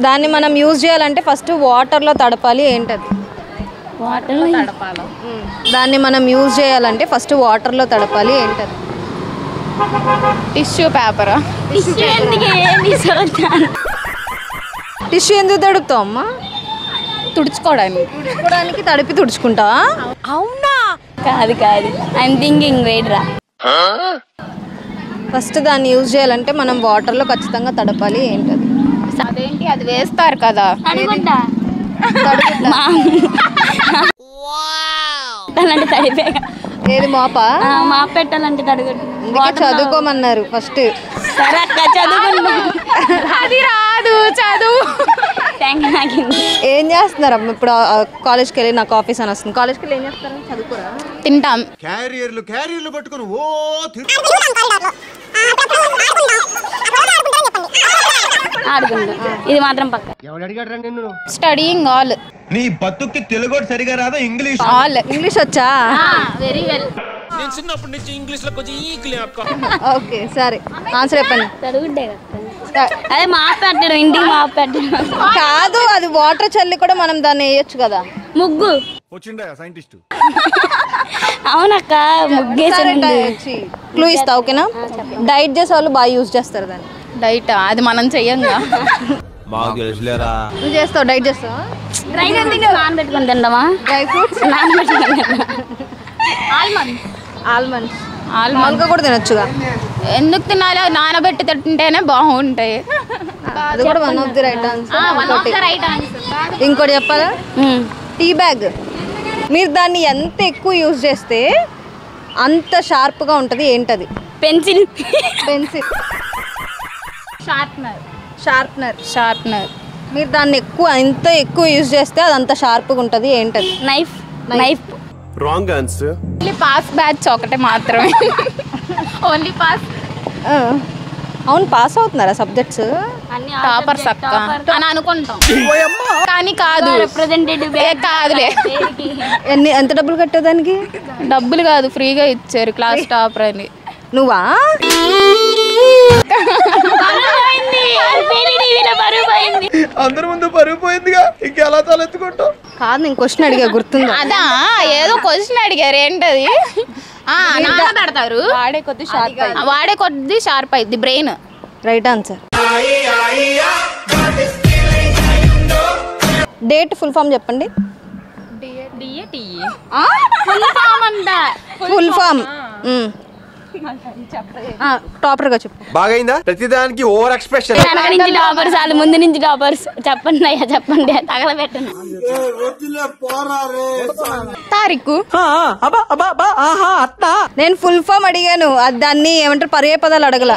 దాన్ని మనం యూజ్ చేయాలంటే ఫస్ట్ వాటర్లో తడపాలి, ఏంటది? వాటర్లో తడపాలి. దాన్ని మనం యూజ్ చేయాలంటే ఫస్ట్ వాటర్లో తడపాలి, ఏంటది? టిష్యూ పేపరా? టిష్యూ ఎందుకు తడుపుతావు అమ్మా? తుడుచుకోవడానికి తడిపి తుడుచుకుంటావా? అవునా? కాదు ఐఎమ్ థింకింగ్ వెయిట్ రా. ఫస్ట్ దాన్ని యూజ్ చేయాలంటే మనం వాటర్లో ఖచ్చితంగా తడపాలి, ఏంటది? అదేంటి, అది వేస్తారు కదా. ఏది మోపా? మాప్ పెట్టాలంటే చదువుకోమన్నారు ఫస్ట్. అది రాదు చదువు. ఏం చేస్తున్నారు అమ్మ ఇప్పుడు? కాలేజ్కి వెళ్ళి నాకు ఆఫీస్ అని వస్తుంది. కాలేజ్కి వెళ్ళి ఏం చేస్తారు? చదువుకోరా? తింటాం. క్యారియర్లు పట్టుకుని ఇది మాత్రం పక్క. Studying all. నీ బతుక్కి తెలుగు సరిగా రాదా? English all. ఇంగ్లీష్ వచ్చా? Very well. నేను చిన్నప్పటి నుంచి ఇంగ్లీష్ లో కొంచెం ఈక్లే అక్క. ఓకే సరే, ఆన్సర్ చెప్పండి. అదే మాప్ పెట్టడం, ఇంటికి మాప్ పెట్టడం కాదు, అది వాటర్ చల్లి కూడా మనం దాన్ని వేయొచ్చు కదా. ముగ్గు వచ్చిండా సైంటిస్ట్? అవునక్క, ముగ్గేసి. క్లూ ఇస్తా, ఓకేనా? డైట్ చేసే వాళ్ళు బాగా యూజ్ చేస్తారు దాన్ని. డైట్ అది మనం చెయ్యంగా. నువ్వు చేస్తావు? డైట్ చేస్తావా? నానబెట్టుకుని తింటామా? డ్రై ఫ్రూట్స్ ఆల్మండ్స్ ఆల్మండ్గా కూడా తినొచ్చుగా. ఎందుకు తినాలి? నానబెట్టి తింటేనే బాగుంటాయి. అది కూడా one of the right answer. ఇంకోటి చెప్పాలా? Tea bag. మీరు దాన్ని ఎంత ఎక్కువ యూజ్ చేస్తే అంత షార్ప్గా ఉంటుంది, ఏంటది? పెన్సిల్. షార్ప్నర్. మీరు దాన్ని ఎంత ఎక్కువ యూజ్ చేస్తే అది అంత షార్ప్గా ఉంటుంది, ఏంటది? Knife. Wrong answer. Only pass batch ఒకటే మాత్రమే. Only pass. అవును, పాస్ అవుతున్నారా సబ్జెక్ట్స్? టాపర్స్ అక్క అని అనుకుంటాం కానీ కాదు. రిప్రజెంటేటివ్ కాదులే. ఎంత డబ్బులు కట్టావు దానికి? డబ్బులు కాదు, ఫ్రీగా ఇచ్చారు క్లాస్ టాపర్ అని. నువ్వా? అందరి ముందు పరుగు పోయిందిగా, ఇంకెలా తలెత్తుకుంటావు? కాదు, నేను క్వశ్చన్ అడిగా, గుర్తుందా? అదా ఏదో క్వశ్చన్ అడిగారు, ఏంటది? పెడతారు. వాడే కొద్ది షార్ప్ అయింది brain. Right answer. Date full form చెప్పండి. ఫుల్ ఫామ్ టాపర్ గా చెప్పు. బాగైందా? ప్రతిదానికి ఓవర్ ఎక్స్ప్రెషన్. టాపర్స్ వాళ్ళు ముందు నుంచి టాపర్స్. చెప్పండి అయ్యా, చెప్పండి. తగలబెట్టను. తారీఖు. నేను ఫుల్ ఫామ్ అడిగాను, దాన్ని ఏమంటారు పర్యాయ పదాలు అడగల.